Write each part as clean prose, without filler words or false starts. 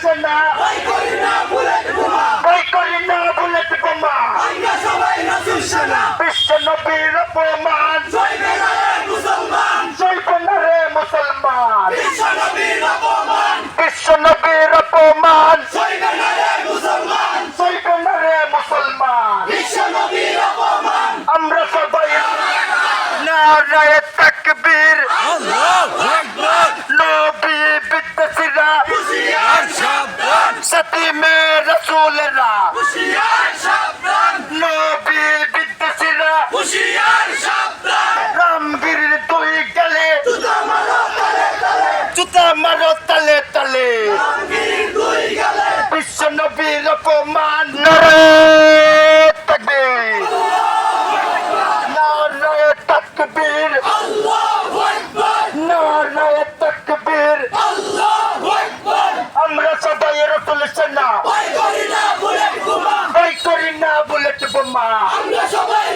সেনা ভয় করি না বুলেট বোমা বিশ্ব নবীর অপমান সইবে না রে মুসলমান বিশ্ব নবীর অপমান সইবে না রে মুসলমান আমরা সবাই নারায়ে তাকবীর নবী বিদ্বেষীরা সতীমে রাসূলেরা নবী বিদ্বেষীরা রামগিরির দুই গালে জুতা মারো তালে তালে বিশ্ব নবীর অপমান নারায়ে তাকবীর নারায়ে তাকবীর নারায়ে তাকবীর আমরা সবাই রাসূল সেনা ভয় করি না বুলেট বোমা আমরা সবাই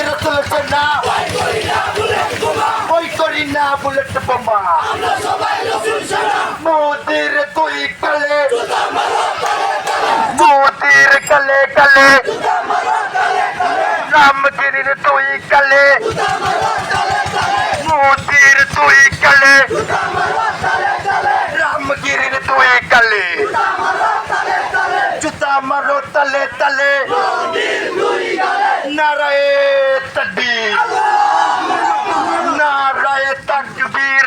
রাসূল সেনা ভয় করি না বুলেট বোমা মোদির দুই গালে মোদির গালে গালে রামগিরির দুই গালে মোদির দুই গালে রামগিরির দুই গালে জুতা মারো তালে তালে নারায়ে তাকবীর নারায়ে তাকবীর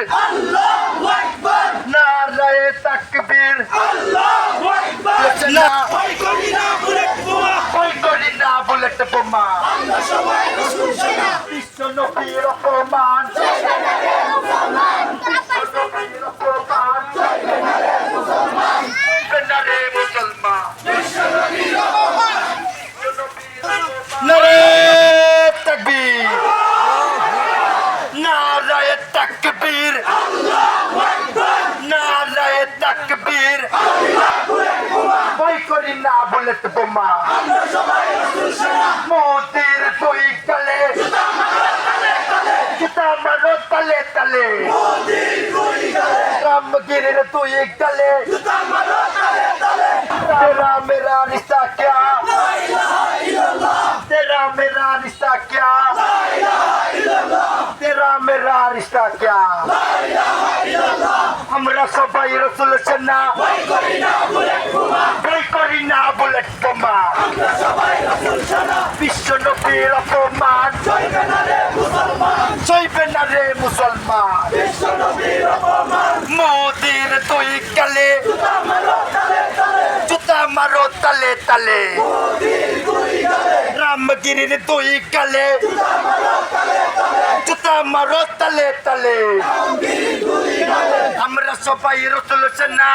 নারায়ে তাকবীর ভয় করি না বুলেট বোমা বিশ্ব নবীর অপমান নারায়ে তাকবীর নারায়ে তাকবীর নারায়ে তাকবীর ভয় করি না বুলেট বোমা মোদির দুই গালে জুতা মারো তালে তালে রামগিরির দুই গালে तेरा मेरा रिश्ता क्या तेरा मेरा रिश्ता क्या तेरा मेरा रिश्ता क्या আমরা সবাই রাসূল সেনা ভয় করি না বুলেট বোমা বিশ্ব নবীর অপমান সইবে না রে মুসলমান মোদির দুই গালে জুতা মারো তালে তালে রামগিরির দুই গালে জুতা মারো তালে তালে আমরা সবাই রাসূল সেনা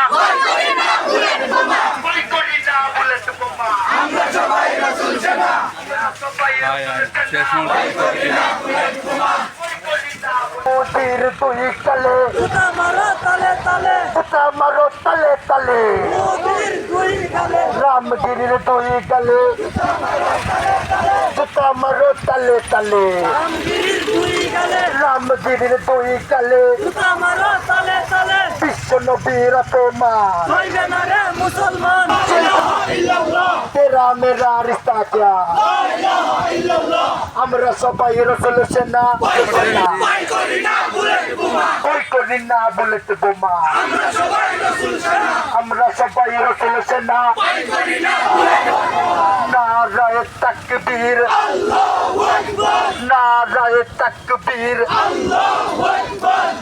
ভয় করি না বুলেট বোমা আমরা সবাই রাসূল সেনা মোদির দুই গালে জুতা মারো তালে তালে রামগিরির দুই গালে জুতা মারো তালে তালে রামগিরির দুই গালে বিশ্ব নবীর অপমান মুসলমান तेरा मेरा रिश्ता क्या আমরা সবাই রাসূল সেনা ভয় করি না বুলেট বোমা আমরা সবাই রাসূল সেনা নারায়ে তাকবীর নারায়ে তাকবীর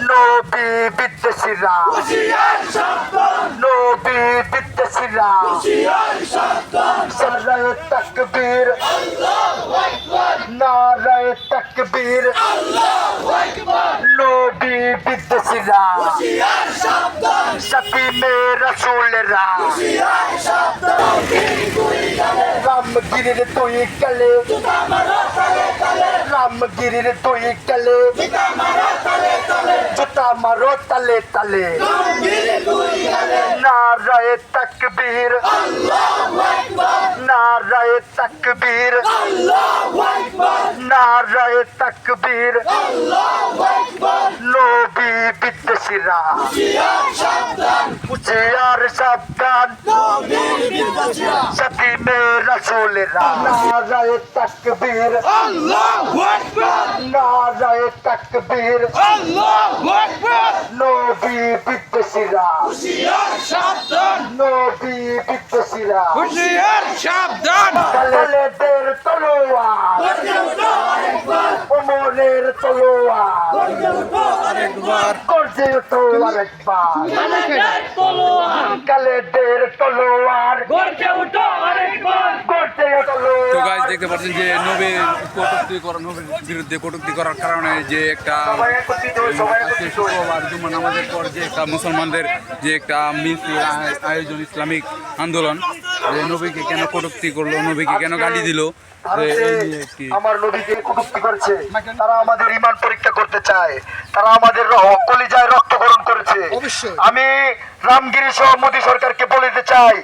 নবী বিদ্বেষীরা নবী বিদ্বেষীরা নারায়ে তাকবীর নারায়ে তাকবীর নবী বিদ্বেষীরা সতীমে রাসূলেরা রামগিরির দুই গালে রামগিরির দুই গালে জুতা মারো তালে তালে নারায়ে তাকবীর নারায়ে তাকবীর নারায়ে তাকবীর নবী বিদ্বেষীরা হুঁশিয়ার সাবধান সতীমে রাসূলেরা নারায়ে তাকবীর নারায়ে তাকবীর নবী বিদ্বেষীরা নবী বিদ্বেষীরা খালেদের তলোয়ার ওমরের তলোয়ার গর্জে ওঠো আরেকবার খালেদের তলোয়ার গর্জে ওঠো তো গাইস দেখতে পাচ্ছেন যে নবীর বিরুদ্ধে কটূক্তি করার কারণে যে একটা শুক্রবার জুম্মা নামাজের পর যে একটা মুসলমানদের যে একটা মিছিল আয়োজন ইসলামিক আন্দোলন যে নবীকে কেন কটূক্তি করলো, নবীকে কেন গালি দিল, আমার নবীকে কটূক্তি করছে। তারা আমাদের ঈমান পরীক্ষা করতে চায়, তারা আমাদের কলিজায় রক্তক্ষরণ করেছে। আমি রামগিরি সহ মোদী সরকারকে বলে দিতে চাই,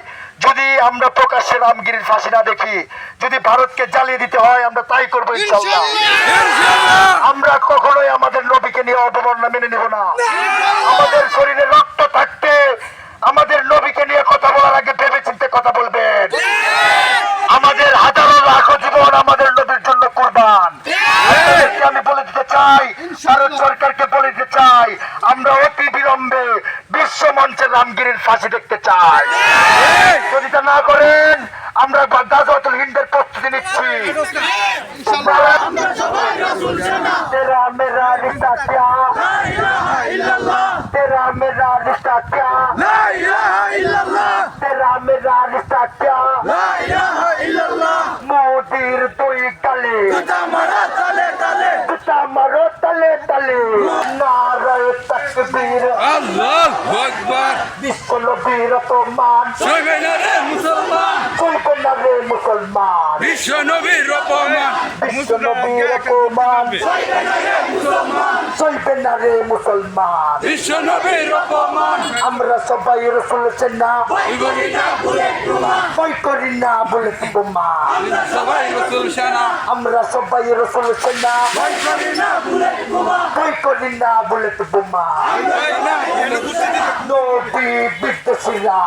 যদি আমরা প্রকাশ্যে রামগিরির ফাঁসি না দেখি, যদি ভারতকে জ্বালিয়ে দিতে হয় আমরা তাই করবো ইনশাআল্লাহ। আমরা কখনোই আমাদের নবীকে নিয়ে অবমাননা মেনে নিব না। আমাদের শরীরে রক্ত থাকতে আমাদের নবীকে নিয়ে কথা বলার আগে ভেবে চিন্তে কথা বলবেন। আমাদের হাজারো লাখো জীবন আমাদের নবীর জন্য কুরবান। আমি বলে দিতে চাই, ভারত সরকারকে বলে দিতে চাই, আমরা অতি বিলম্বে বিশ্ব মঞ্চে রামগিরির ফাঁসি দেখতে চাই। যদি তা না করেন আমরা গাজওয়াতুল হিন্দের প্রস্তুতি নিচ্ছি। তেরা মেরা রিশতা ক্যা, তেরা মেরা রিশতা ক্যা, তেরা মেরা রিশতা ক্যা, মোদির দুই গালে জুতা মারো তালে তালে। নারায়ে তাকবীর আল্লাহু আকবার। বিশ্ব নবীর অপমান সইবে না রে মুসলমান, চলবে না রে মুসলমান। বিশ্ব নবীর অপমান, বিশ্ব নবীর অপমান চলবে না রে মুসলমান। বিশ্ব নবীর অপমান। আমরা সবাই রাসূল সেনা ভয় করি না বুলেট বোমা। সবাই রাসূল সেনা, আমরা সবাই রাসূল সেনা ভয় করি না বুলেট বোমা। নবী বিদ্বেষীরা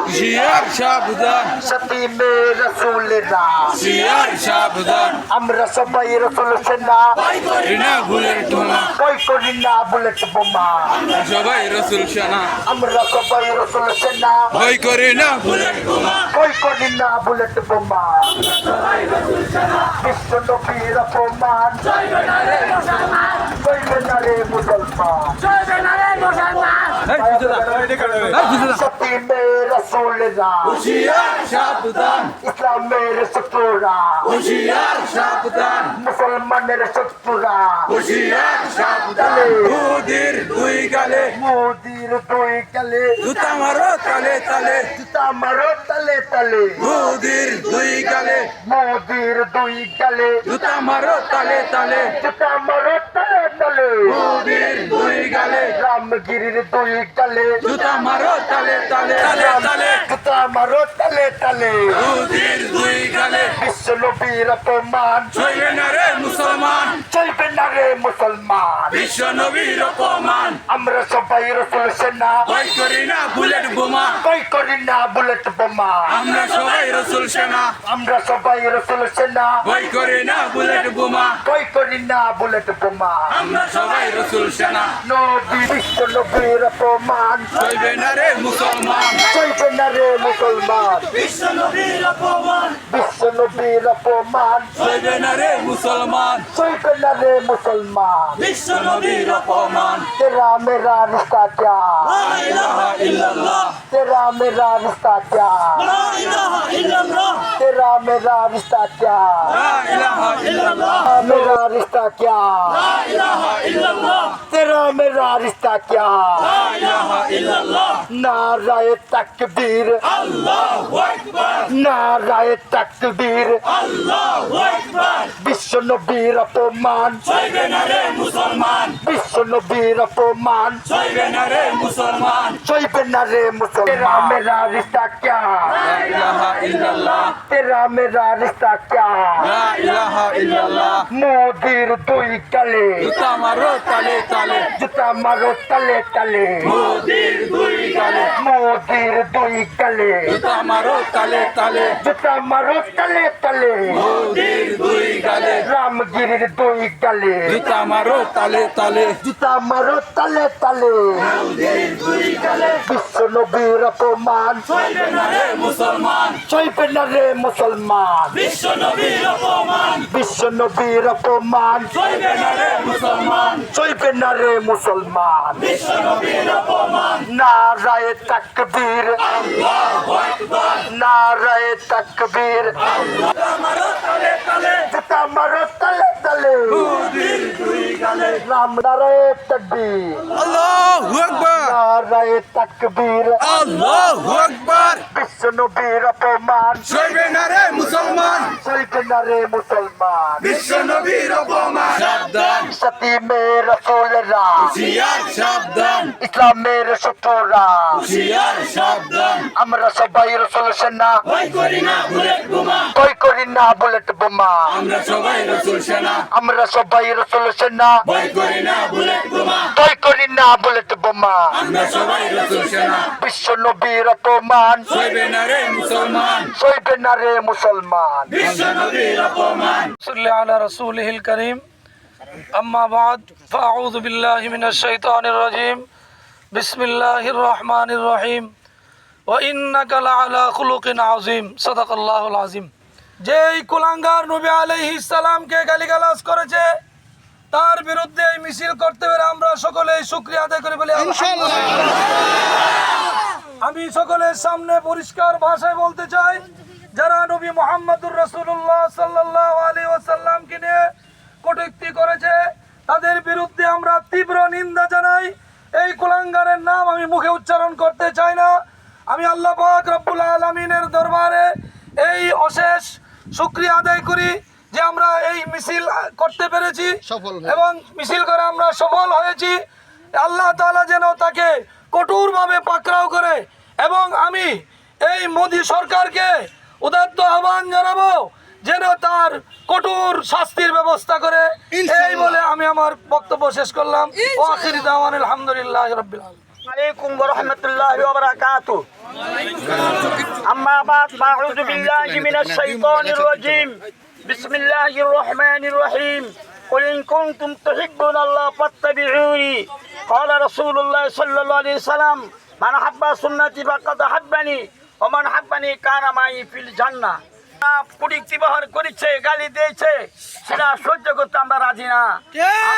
হুঁশিয়ার সাবধান, সতীমে রাসূলেরা হুঁশিয়ার সাবধান। আমরা সবাই রাসূল সেনা না ভুলের ঠোনা, ভয় করি না বুলেট বোমা। সবাই রাসূল সেনা, আমরা সবাই রাসূল সেনা ভয় করে না ভুলের ঠোনা। ভয় করি না বুলেট বোমা। বিশ্ব নবীর অপমান চলবে না রে মুসলমান। সতীমে রাসূলেরা হুঁশিয়ার সাবধান, ইসলামের শত্রুরা হুঁশিয়ার সাবধান, মুসলমানের শত্রুরা হুঁশিয়ার সাবধান। মোদির দুই গালে মোদির দুই গালে জুতা মারো তালে তালে, জুতা মারো তালে তালে। মোদির দুই গালে মোদির দুই গালে জুতা মারো তালে তালে, জুতা মারো তালে তালে। মোদির দুই গালে রামগিরির দুই গালে জুতা মারো তালে তালে তালে তালে, জুতা মারো তালে তালে। মোদির দুই গালে বিশ্ব নবীর অপমান সইবে না রে মুসলমান, চলবে না রে মুসলমান। বিশ্ব নবীর অপমান। আমরা সবাই রাসূল সেনা ভয় করি না বুলেট বোমা, ভয় করি না বুলেট বোমা। আমরা সবাই রাসূল সেনা, আমরা সবাই রাসূল সেনা ভয় করি না বুলেট বোমা, ভয় করি না বুলেট বোমা। আমরা সবাই রাসূল সেনা। নবী বিশ্ব নবীর অপমান সইবে না রে মুসলমান, চলবে না রে মুসলমান। বিশ্ব নবীর অপমান বিশ্ব নবীর অপমান সইবে না রে মুসলমান, চলবে না রে মুসলমান। বিশ্ব নবীর অপমান तेरा मेरा रिश्ता क्या, লা ইলাহা ইল্লাল্লাহ तेरा मेरा रिश्ता क्या, লা ইলাহা ইল্লাল্লাহ तेरा मेरा रिश्ता क्या, লা ইলাহা ইল্লাল্লাহ, मेरा रिश्ता क्या, লা ইলাহা ইল্লাল্লাহ तेरा मेरा रिश्ता क्या। লা ইলাহা ইল্লাল্লাহ नाराये तकबीर আল্লাহু আকবার नाराये तकबीर। আল্লাহু আকবার বিশ্ব নবীর অপমান চলবে না রে মুসলমান বিশ্ব নবীর অপমান চলবে না রে মুসলমান চলবে না রে মুসলমান। तेरा मेरा रिश्ता क्या, লা ইলাহা ইল্লাল্লাহ, तेरा मेरा रिश्ता क्या লা ইলাহা ইল্লাল্লাহ मोदीर दुई गले জুতা মারো তালে তালে जुता मारो तले तले মোদির দুই গালে मोदीर दुई गले জুতা মারো তালে তালে जुता मारो तले तले মোদির দুই গালে रामगिर दुई गले জুতা মারো তালে তালে जुता मारो तले तले মোদির দুই গালে विश्व नबीर अपमान চলবে না রে মুসলমান चलবে ना रे मुसलमान বিশ্ব নবীর অপমান विश्व नबीर अपमान চলবে না রে মুসলমান चलবে ना रे मुसलमान বিশ্ব নবীর অপমান नाराए तकबीर আল্লাহু আকবার नाराए तकबीर মারো তালে তালে जुता मारो तले तले মোদির দুই গালে राम नाराए तकबीर আল্লাহু আকবার नाराए तकबीर আল্লাহু আকবার विश्व नबीर अपमान চলবে না রে মুসলমান चलবে ना रे मुसलमान বিশ্ব নবীর অপমান সাবধান सती में रसूलरा হুশিয়ার সাবধান इस्लाम में शत्रुरा হুশিয়ার সাবধান আমরা সবাই রসুল সেনা ভয় করি না বুলেট বোমা কই করি না বুলেট বোমা আমরা সবাই রাসূল সেনা আমরা সবাই রসুল সেনা ভয় করি না বুলেট বোমা কই করি না বুলেট বোমা আমরা সবাই রাসূল সেনা বিশ্ব নবীর অপমান চলবে না রে মুসলমান সইবে না রে মুসলমান বিশ্ব নবীর অপমান صل على رسوله الكريم أما بعد فأعوذ بالله من الشيطان الرجيم بسم الله الرحمن الرحيم وإنك لعلى خلق عظيم صدق الله العظيم যেই কুলাঙ্গার নবী আলাইহিস সালামকে গালিগালাজ করেছে তার বিরুদ্ধে এই মিছিল করতে পেরে আমরা সকলেই শুকরিয়া আদায় করি বলি আমি সকলের সামনে পরিষ্কার ভাষায় বলতে চাই যারা নবী মুহাম্মদুর রাসূলুল্লাহ সাল্লাল্লাহু আলাইহি ওয়াসাল্লামকে নিয়ে কটূক্তি করেছে তাদের বিরুদ্ধে আমরা তীব্র নিন্দা জানাই। এই কুলাঙ্গারের নাম আমি মুখে উচ্চারণ করতে চাই না। আমি আল্লাহ পাক রব্বুল আলামিনের দরবারে এই অশেষ শুকরিয়া আদায় করি যে আমরা এই মিছিল করতে পেরেছি এবং মিছিল করে আমরা সফল হয়েছি। আল্লাহ তাআলা যেন তাকে কঠোরভাবে পাকড়াও করে এবং আমি এই মোদী সরকারকে উদাত্ত আহ্বান জানাবো যেন তার কঠোর শাস্তির ব্যবস্থা করে। এই বলে আমি আমার বক্তব্য শেষ করলাম। ওয়া আখিরি দাওয়ানা আলহামদুলিল্লাহি রাব্বিল আলামিন। عليكم ورحمة الله وبركاته أما بعد فأعوذ بالله من الشيطان الرجيم بسم الله الرحمن الرحيم قل إن كنتم تحبون الله فاتبعوني قال رسول الله صلى الله عليه وسلم من حب سنتي فقد حبني ومن حبني كان معي في الجنة কুড়িক্তি ব্যবহার করেছে গালি দিয়েছে সেটা সহ্য করতে আমরা রাজি না।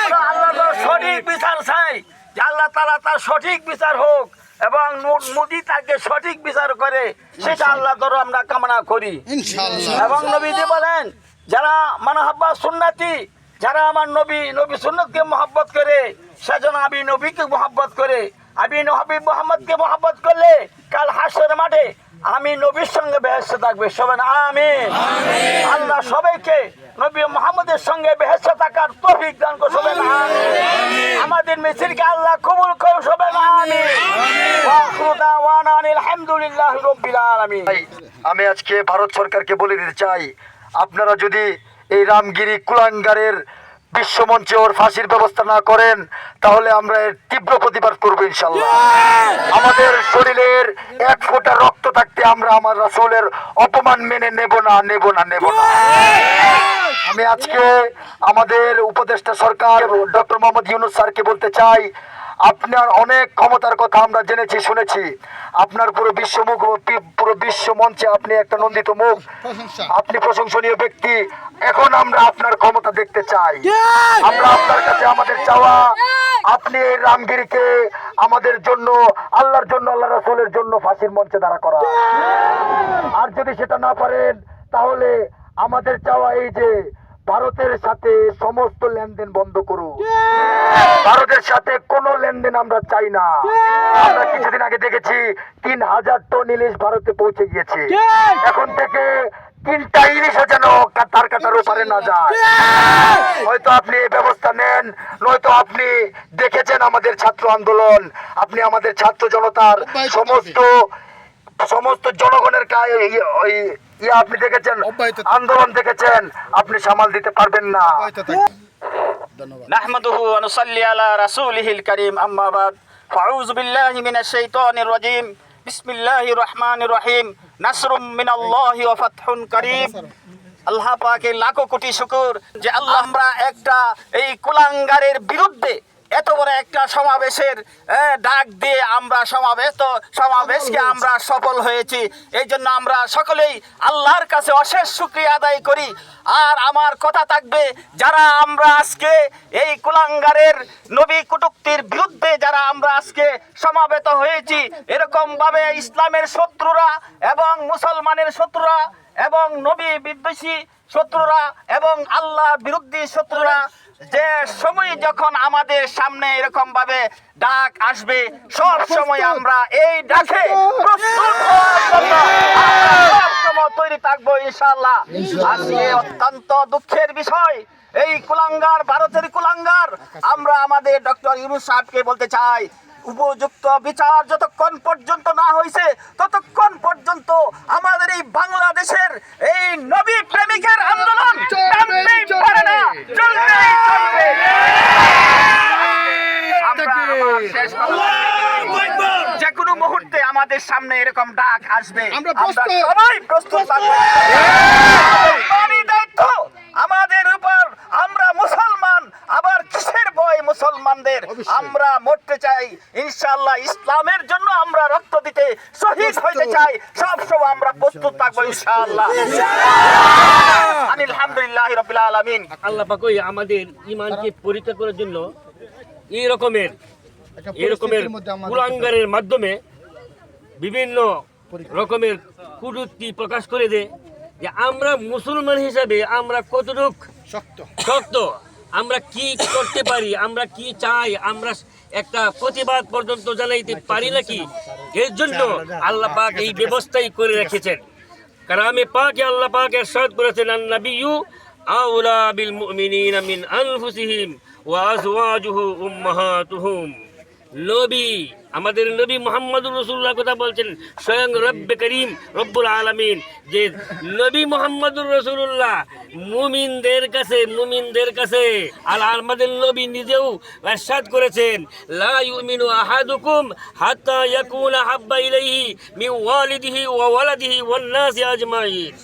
আমরা আল্লাহর সঠিক বিচার চাই যে আল্লাহ তাআলা তার সঠিক বিচার হোক এবং মোদী তাকে সঠিক বিচার করে সেটা আল্লাহ দ্বারা আমরা কামনা করি এবং নবীজি বলেন যারা মানহাব্বা সুন্নতি যারা আমার নবী সুন্নতকে মহব্বত করে সেজন্য আমি নবীকে মহব্বত করে আমি হাবিব মুহাম্মদকে মহব্বত করলে কাল হাসরের মাঠে আমি নবীর সঙ্গে বেহেশতে থাকবে সবাই আমিন। আল্লাহ সবাইকে নবী মুহাম্মদের সঙ্গে বেহেশতে থাকার তৌফিক দান করুন সবাই আমিন। আমাদের মিছিলকে আল্লাহ কবুল করুন সবাই আমিন। ওয়া আখিরু দাওয়ানা আলহামদুলিল্লাহি রাব্বিল আলামিন। আমি আজকে ভারত সরকারকে বলে দিতে চাই আপনারা যদি এই রামগিরি কুলাঙ্গারের বিশ্বমঞ্চে ওর ফাঁসির ব্যবস্থা না করেন তাহলে আমরা এর তীব্র প্রতিবাদ করবো ইনশাল্লাহ। আমাদের শরীরের এক ফোঁটা রক্ত থাকতে আমরা আমার রাসূলের অপমান মেনে নেব না। আমি আজকে আমাদের উপদেষ্টা সরকার ডক্টর মোহাম্মদ ইউনূস স্যারকে বলতে চাই আপনার অনেক ক্ষমতার কথা আমরা জেনেছি শুনেছি। আপনার পুরো বিশ্ব মঞ্চে আপনি একটা নন্দিত মুখ, আপনি প্রশংসনীয় ব্যক্তি। এখন আমরা আপনার ক্ষমতা দেখতে চাই। আমরা আপনার কাছে আমাদের চাওয়া আপনি এই রামগিরিকে আমাদের জন্য আল্লাহর জন্য আল্লাহ রাসূলের জন্য ফাঁসির মঞ্চে দাঁড়া করা। আর যদি সেটা না পারেন তাহলে আমাদের চাওয়া এই যে ভারতের সাথে সমস্ত লেনদেন বন্ধ করুন। ভারতের সাথে কোনো লেনদেন আমরা চাই না। আমরা কিছুদিন আগে দেখেছি 3000 টন ইলিশ ভারতে পৌঁছে গিয়েছে। এখন থেকে 3টা ইলিশও যেন তার কাটার ওপারে না যায়। হয়তো আপনি এই ব্যবস্থা নেন, নয়তো আপনি দেখেছেন আমাদের ছাত্র আন্দোলন, আপনি আমাদের ছাত্র জনতার সমস্ত সমস্ত জনগণের আপনি দেখেছেন, আন্দোলন দেখেছেন, আপনি সামাল দিতে পারবেন না। নাহমাদুহু ওয়া নুসাল্লি আলা রাসূলিহিল কারীম, আম্মা বাদ, ফাউযু বিল্লাহি মিনাশ শাইতানির রাজীম, বিসমিল্লাহির রহমানির রহিম, নাসরুম মিনাল্লাহি ওয়া ফাতহুন কারীম। আল্লাহ পাকের লাখো কোটি শুকর যে আল্লাহ আমরা একটা এই কুলাঙ্গারের বিরুদ্ধে এত বড় একটা সমাবেশের ডাক দিয়ে আমরা সমাবেশকে আমরা সফল হয়েছি। এই জন্য আমরা সকলেই আল্লাহর কাছে অশেষ শুকরিয়া আদায় করি। আর আমার কথা থাকবে, যারা আমরা আজকে এই কুলাঙ্গারের নবী কটূক্তির বিরুদ্ধে যারা আমরা আজকে সমাবেত হয়েছি, এরকম ভাবে ইসলামের শত্রুরা এবং মুসলমানের শত্রুরা এবং নবী বিদ্বেষী শত্রুরা এবং আল্লাহ বিরোধী শত্রুরা যে সময় যখন আমাদের সামনে এরকম ভাবে ডাক আসবে, সব সময় আমরা এই ডাকে প্রস্তুত হওয়ার জন্য আমরা সবসময় তৈরি থাকবো ইনশাআল্লাহ। আজকে অত্যন্ত দুঃখের বিষয়, এই কুলাঙ্গার, ভারতের কুলাঙ্গার, আমরা আমাদের ডক্টর ইউনূস সাহেবকে বলতে চাই, উপযুক্ত বিচার যতক্ষণ পর্যন্ত না হয়েছে ততক্ষণ পর্যন্ত আমাদের এই বাংলাদেশের এই নবী প্রেমিকের আন্দোলন থামতেই পারে না, চলবেই চলবে। আমরা আমার শেষ কথা, যে কোনো মুহূর্তে আমাদের সামনে এরকম ডাক আসবে, আমরা সবাই প্রস্তুত থাকবো। আমাদের দায়িত্ব আমাদের উপর, আমরা মুসলমান, আবার কিসের ভয় মুসলমানদের? আমরা মরতে চাই ইনশাআল্লাহ, ইসলামের জন্য আমরা রক্ত দিতে শহীদ হইতে চাই, সব সময় আমরা প্রস্তুত থাকবো ইনশাআল্লাহ। আলহামদুলিল্লাহি রাব্বিল আলামিন। আল্লাহ পাক আমাদের ঈমানকে পরীক্ষা করার জন্য এই রকমের কুলাঙ্গারের মাধ্যমে বিভিন্ন রকমের কটূক্তি প্রকাশ করে দেয় যে আমরা মুসলমান হিসাবে আমরা কতটুকু শক্ত, আমরা কি করতে পারি, আমরা কি চাই, আমরা একটা প্রতিবাদ পর্যন্ত জানাইতে পারি নাকি। এর জন্য আল্লাহ পাক এই ব্যবস্থাই করে রেখেছেন। কালামে পাকে আল্লাহ পাক ইরশাদ করেছেন, আন-নাবিয়্যু আওলা বিল মুমিনিনা মিন আনফুসিহিম ওয়া আজওয়াজুহু উম্মাহাতুহুম। নবী, আমাদের নবী মুহাম্মদুর রাসূলুল্লাহ কথা বলছেন, স্বয়ং রব্বে করিম রব্বুল আলামিন, যে নবী মুহাম্মদুর রাসূলুল্লাহ মুমিনদের কাছে আর আমাদের নবী নিজেও ইরশাদ করেছেন, লা ইউমিনু আহাদুকুম হাত্তা ইয়াকুনা হাব্বা ইলাইহি মিন ওয়ালিদিহি ওয়া ওয়ালাদিহি ওয়ান নাসি আজমাইন।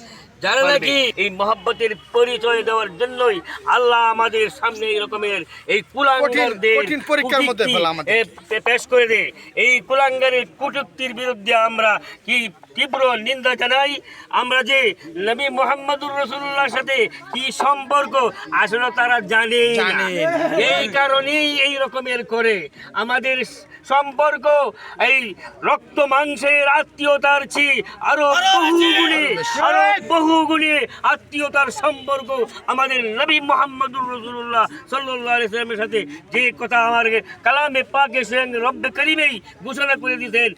যারা নাকি এই মহব্বতের পরিচয় দেওয়ার জন্যই আল্লাহ আমাদের সামনে এই রকমের এই কুলাঙ্গারদের পেশ করে দেয়। এই কুলাঙ্গারের কটূক্তির বিরুদ্ধে আমরা কি তীব্র নিন্দা জানাই। আমরা যে নবী মুহাম্মদুর রাসূলুল্লাহর সাথে কি সম্পর্ক আসলে তারা জানে না, এই কারণেই এই রকমের করে। আমাদের সম্পর্ক এই রক্ত মাংসের আত্মীয়তার চেয়ে আরো বহু গুণে আত্মীয়তার সম্পর্ক আমাদের নবী মুহাম্মদুর রাসূলুল্লাহ সাল্লাল্লাহু আলাইহি ওয়াসাল্লামের সাথে। যে কথা আমার কালামে পাকে স্বয়ং রব্বে করিমেই ঘোষণা করে দিয়েছেন,